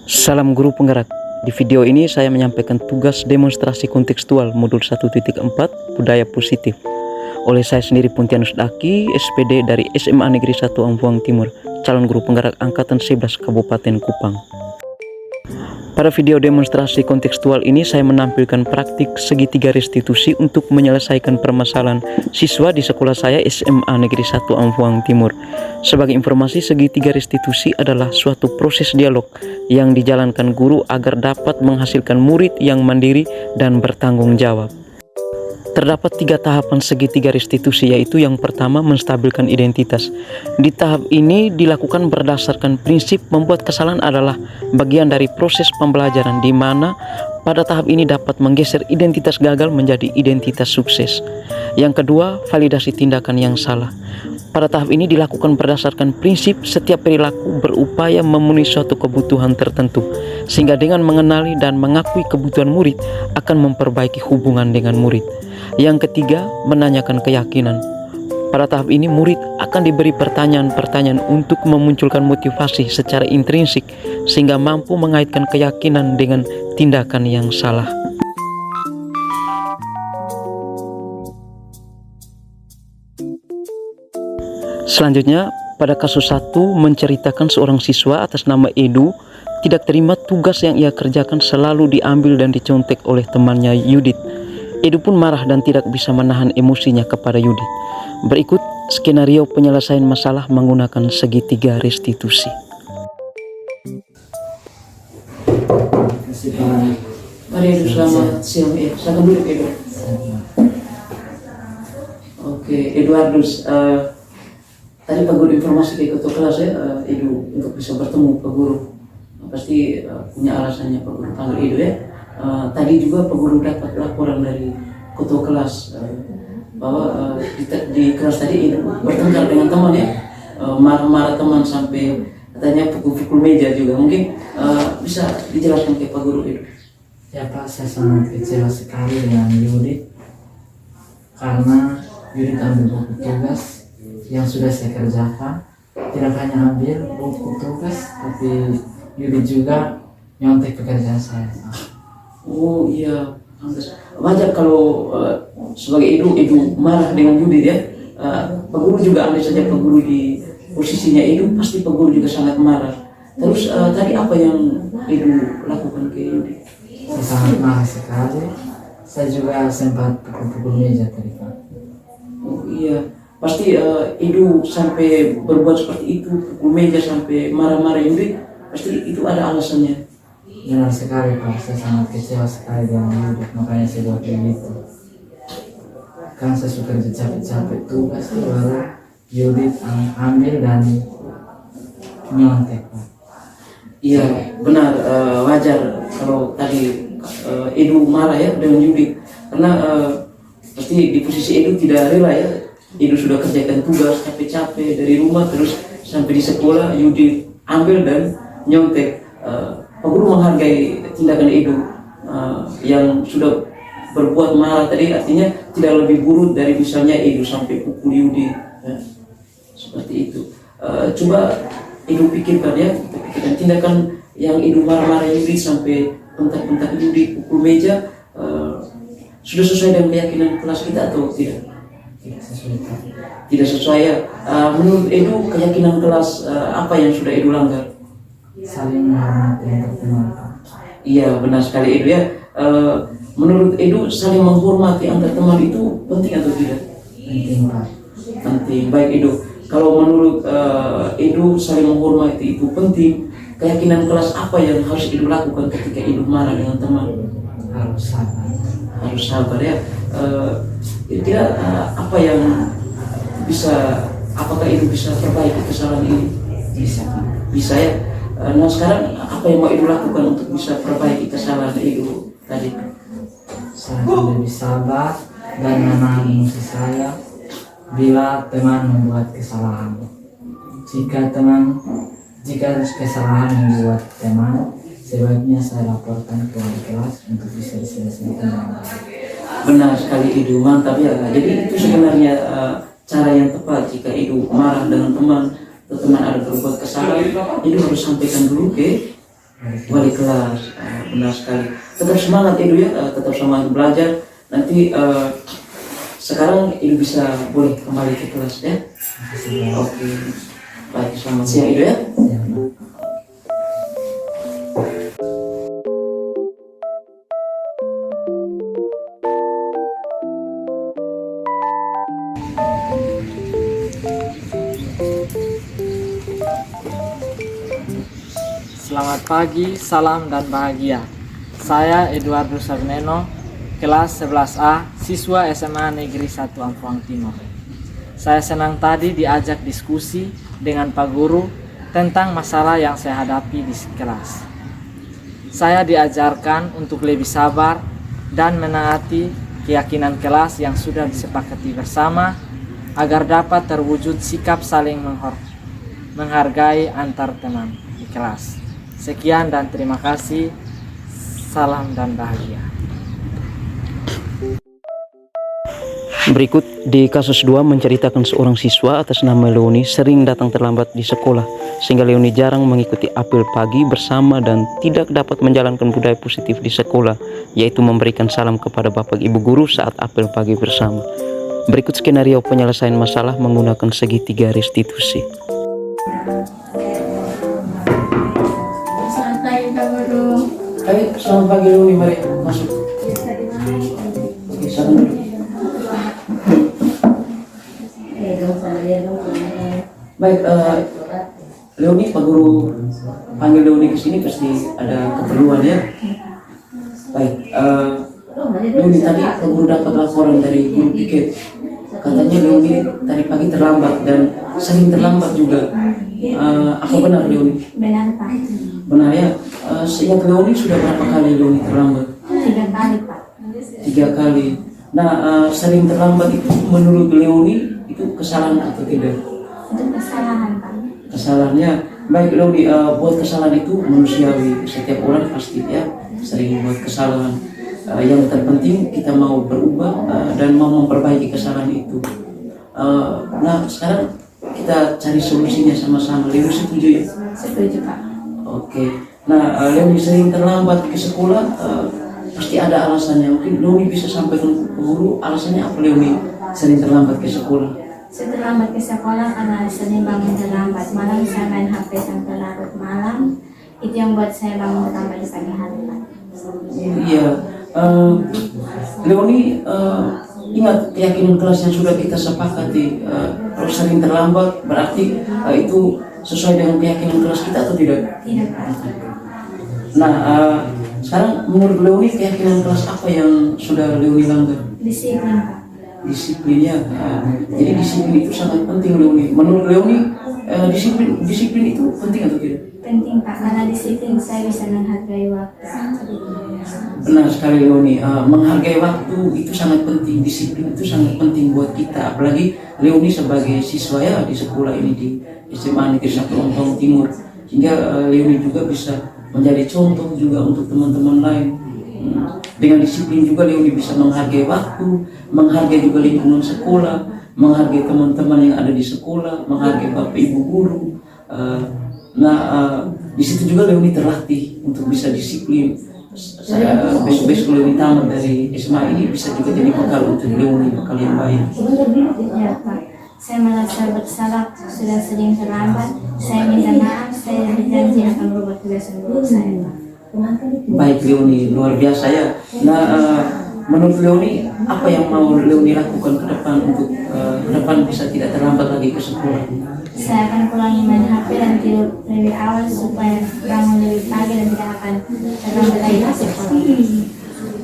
Salam guru penggerak. Di video ini saya menyampaikan tugas demonstrasi kontekstual modul 1.4 budaya positif oleh saya sendiri Puntianus Daki, SPD dari SMA Negeri 1 Ampuang Timur, calon guru penggerak angkatan 11 Kabupaten Kupang. Pada video demonstrasi kontekstual ini saya menampilkan praktik segitiga restitusi untuk menyelesaikan permasalahan siswa di sekolah saya SMA Negeri 1 Ampuang Timur. Sebagai informasi, segitiga restitusi adalah suatu proses dialog yang dijalankan guru agar dapat menghasilkan murid yang mandiri dan bertanggung jawab. Terdapat 3 tahapan segitiga restitusi, yaitu yang pertama menstabilkan identitas. Di tahap ini dilakukan berdasarkan prinsip membuat kesalahan adalah bagian dari proses pembelajaran, di mana pada tahap ini dapat menggeser identitas gagal menjadi identitas sukses. Yang kedua, validasi tindakan yang salah. Pada tahap ini dilakukan berdasarkan prinsip setiap perilaku berupaya memenuhi suatu kebutuhan tertentu, sehingga dengan mengenali dan mengakui kebutuhan murid akan memperbaiki hubungan dengan murid. Yang ketiga, menanyakan keyakinan. Pada tahap ini murid akan diberi pertanyaan-pertanyaan untuk memunculkan motivasi secara intrinsik sehingga mampu mengaitkan keyakinan dengan tindakan yang salah. Selanjutnya, pada kasus 1 menceritakan seorang siswa atas nama Edu tidak terima tugas yang ia kerjakan selalu diambil dan dicontek oleh temannya Yudit. Edu pun marah dan tidak bisa menahan emosinya kepada Yudit. Berikut skenario penyelesaian masalah menggunakan segitiga restitusi. Mari Edu, selamat siang. Silakan duduk Edu. Oke, Eduardus. Tadi Pak Guru informasi ke ketua kelas ya, Edu untuk bisa bertemu Pak Guru. Pasti punya alasannya Pak Guru panggil Edu ya. Tadi juga Pak Guru dapat laporan dari ketua kelas bahwa di kelas tadi Edu bertengkar dengan teman ya, marah-marah teman sampai katanya pukul-pukul meja juga. Mungkin bisa dijelaskan ke Pak Guru Edu. Ya Pak, saya sangat kecewa sekali dengan Yudit karena Yudit ambil buku tugas yang sudah saya kerjakan. Tidak hanya ambil buku tugas, tapi Yudit juga nyontek pekerjaan saya. Oh iya, wajar kalau sebagai Edu marah dengan Yudit ya. Pak Guru juga ambil saja Pak Guru di posisinya Edu, pasti Pak Guru juga sangat marah. Terus tadi apa yang Edu lakukan ke Yudit? Saya sangat marah sekali. Saya juga sempat pukul-pukul meja tadi Pak. Oh iya, pasti Edu sampai berbuat seperti itu, pukul meja sampai marah-marah Yudit, pasti itu ada alasannya. Benar sekali Pak, saya sangat kecewa sekali dengan Yudit, makanya saya buat begitu. Kan saya suka capek-capek tugas, baru Yudit ambil dan nyontek Pak. Iya benar, wajar kalau tadi Edu marah ya dengan Yudit, karena pasti di posisi Edu tidak rela ya. Edu sudah kerjakan tugas capek-capek dari rumah terus sampai di sekolah Yudit ambil dan nyontek. Pak Guru menghargai tindakan Edu yang sudah berbuat marah tadi, artinya tidak lebih buruk dari misalnya Edu sampai pukul Yudit ya. Seperti itu. Coba Edu pikirkan ya, tindakan yang Edu marah-marah Yudit sampai bentak-bentak Yudit, pukul meja, sudah sesuai dengan keyakinan kelas kita atau tidak? Tidak sesuai ya. Menurut Edu keyakinan kelas apa yang sudah Edu langgar? Saling menghormati antar teman Pak. Iya benar sekali Edu ya. Menurut Edu saling menghormati antar teman itu penting atau tidak? Penting Pak. Penting. Baik Edu. Kalau menurut Edu saling menghormati itu penting, keyakinan kelas apa yang harus Edu lakukan ketika Edu marah dengan teman? Harus sabar. Harus sabar ya. Kira apa yang bisa, apakah Edu bisa perbaiki kesalahan ini? Bisa Pak. Bisa ya. Nah sekarang apa yang mau Edu lakukan untuk bisa perbaiki kesalahan Edu tadi? Saya akan lebih sabar dan menahan emosi saya bila teman membuat kesalahan. Jika kesalahan yang dibuat teman, sebaiknya saya laporkan ke wali kelas untuk bisa diselesaikan dengan baik. Benar sekali Edu, mantap ya. Jadi itu sebenarnya cara yang tepat. Jika Edu marah dengan teman atau teman ada berbuat kesalahan, Edu harus sampaikan dulu ke wali kelas. Benar sekali. Tetap semangat Edu ya, tetap semangat belajar. Nanti sekarang Edu bisa boleh kembali ke kelas ya. Oke. Baik, selamat siang Edu ya. Selamat pagi, salam dan bahagia. Saya Eduardus Agneno, kelas 11A, siswa SMA Negeri 1 Ampuang Timur. Saya senang tadi diajak diskusi dengan Pak Guru tentang masalah yang saya hadapi di kelas. Saya diajarkan untuk lebih sabar dan menaati keyakinan kelas yang sudah disepakati bersama agar dapat terwujud sikap saling menghargai antar teman di kelas. Sekian dan terima kasih. Salam dan bahagia. Berikut di kasus 2 menceritakan seorang siswa atas nama Leoni sering datang terlambat di sekolah sehingga Leoni jarang mengikuti apel pagi bersama dan tidak dapat menjalankan budaya positif di sekolah, yaitu memberikan salam kepada bapak ibu guru saat apel pagi bersama. Berikut skenario penyelesaian masalah menggunakan segitiga restitusi. Hai, selamat pagi Leoni, mari masuk. Oke, salam dulu. Baik, Leoni, Pak Guru panggil Leoni ke sini pasti ada keperluan ya. Baik, Leoni tadi Pak Guru dapat laporan dari guru piket. Katanya Leoni tadi pagi terlambat dan sering terlambat juga. Apa benar Leoni? Benar Pak. Benar ya. Seingat Leoni sudah berapa kali Leoni terlambat? 3 kali Pak. 3 kali. Nah, sering terlambat itu menurut Leoni itu kesalahan atau tidak? Itu kesalahan Pak. Kesalahannya. Baik Leoni, buat kesalahan itu manusiawi. Setiap orang pasti ya sering buat kesalahan. Yang terpenting kita mau berubah dan mau memperbaiki kesalahan itu. Nah, sekarang kita cari solusinya sama-sama. Leoni setuju ya? Setuju Pak. Oke. Nah, Leoni sering terlambat ke sekolah, pasti ada alasannya. Mungkin Leoni bisa sampaikan ke guru alasannya apa Leoni sering terlambat ke sekolah? Saya terlambat ke sekolah karena sering bangun terlambat. Malam saya main HP sampai larut malam. Itu yang buat saya bangun terlambat di pagi hari Pak. Iya. Leoni ingat keyakinan kelas yang sudah kita sepakati. Kalau sering terlambat berarti itu sesuai dengan keyakinan kelas kita atau tidak? Tidak Pak. Nah, sekarang menurut Leoni keyakinan kelas apa yang sudah Leoni langgar? Disiplin Pak. Disiplinnya. Jadi disiplin itu sangat penting Leoni. Menurut Leoni disiplin itu penting atau tidak? Penting Pak, karena disiplin saya bisa menghargai waktu. Benar sekali Leoni, menghargai waktu itu sangat penting. Disiplin itu sangat penting buat kita. Apalagi Leoni sebagai siswa ya di sekolah ini di SMA Negeri 1 Ampuang Timur, sehingga Leoni juga bisa menjadi contoh juga untuk teman-teman lain. Dengan disiplin juga Leoni bisa menghargai waktu, menghargai juga lingkungan sekolah, menghargai teman-teman yang ada di sekolah, menghargai bapak ibu guru. Di situ juga Leoni terlatih untuk bisa disiplin. Besok-besok Leoni tamat dari SMA ini bisa juga jadi bekal untuk Leoni, bekal yang baik. Ya Pak. Saya merasa bersalah sudah sering terlambat. Saya minta maaf. Saya berjanji akan berubah kebiasaan buruk saya Pak. Baik Leoni, luar biasa ya. Nah, menurut Leoni apa yang mau Leoni lakukan ke depan untuk ke depan bisa tidak terlambat lagi ke sekolah? Saya akan kurangi main HP dan tidur lebih awal supaya bangun lebih pagi dan tidak akan terlambat lagi ke sekolah.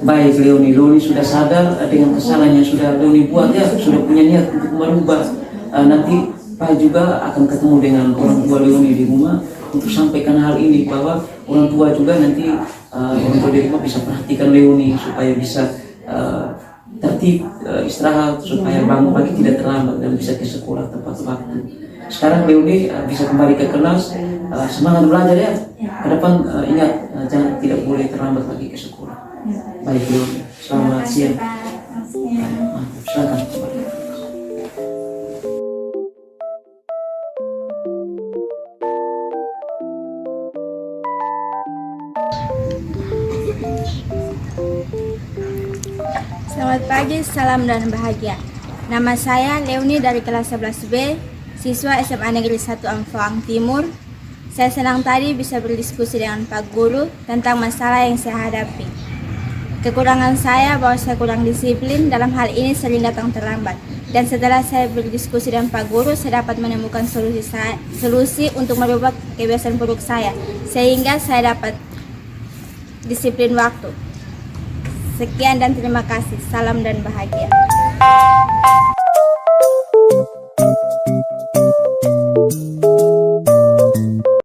Baik Leoni sudah sadar dengan kesalahan yang sudah Leoni buat ya, sudah punya niat untuk merubah. Nanti Pak juga akan ketemu dengan orang tua Leoni di rumah untuk sampaikan hal ini, bahwa orang tua juga nanti orang tua di rumah bisa perhatikan Leoni supaya bisa tertib, istirahat, supaya bangun pagi tidak terlambat dan bisa ke sekolah tepat waktu. Sekarang Leoni bisa kembali ke kelas, semangat belajar ya. Ke depan ingat jangan tidak boleh terlambat lagi ke sekolah. Baik Leoni, selamat siang. Silakan kembali. Selamat pagi, salam dan bahagia. Nama saya Leoni dari kelas 11B, siswa SMA Negeri 1 Amphoang Timur. Saya senang tadi bisa berdiskusi dengan Pak Guru tentang masalah yang saya hadapi. Kekurangan saya bahwa saya kurang disiplin, dalam hal ini sering datang terlambat. Dan setelah saya berdiskusi dengan Pak Guru, saya dapat menemukan solusi untuk merubah kebiasaan buruk saya, sehingga saya dapat disiplin waktu. Sekian dan terima kasih. Salam dan bahagia.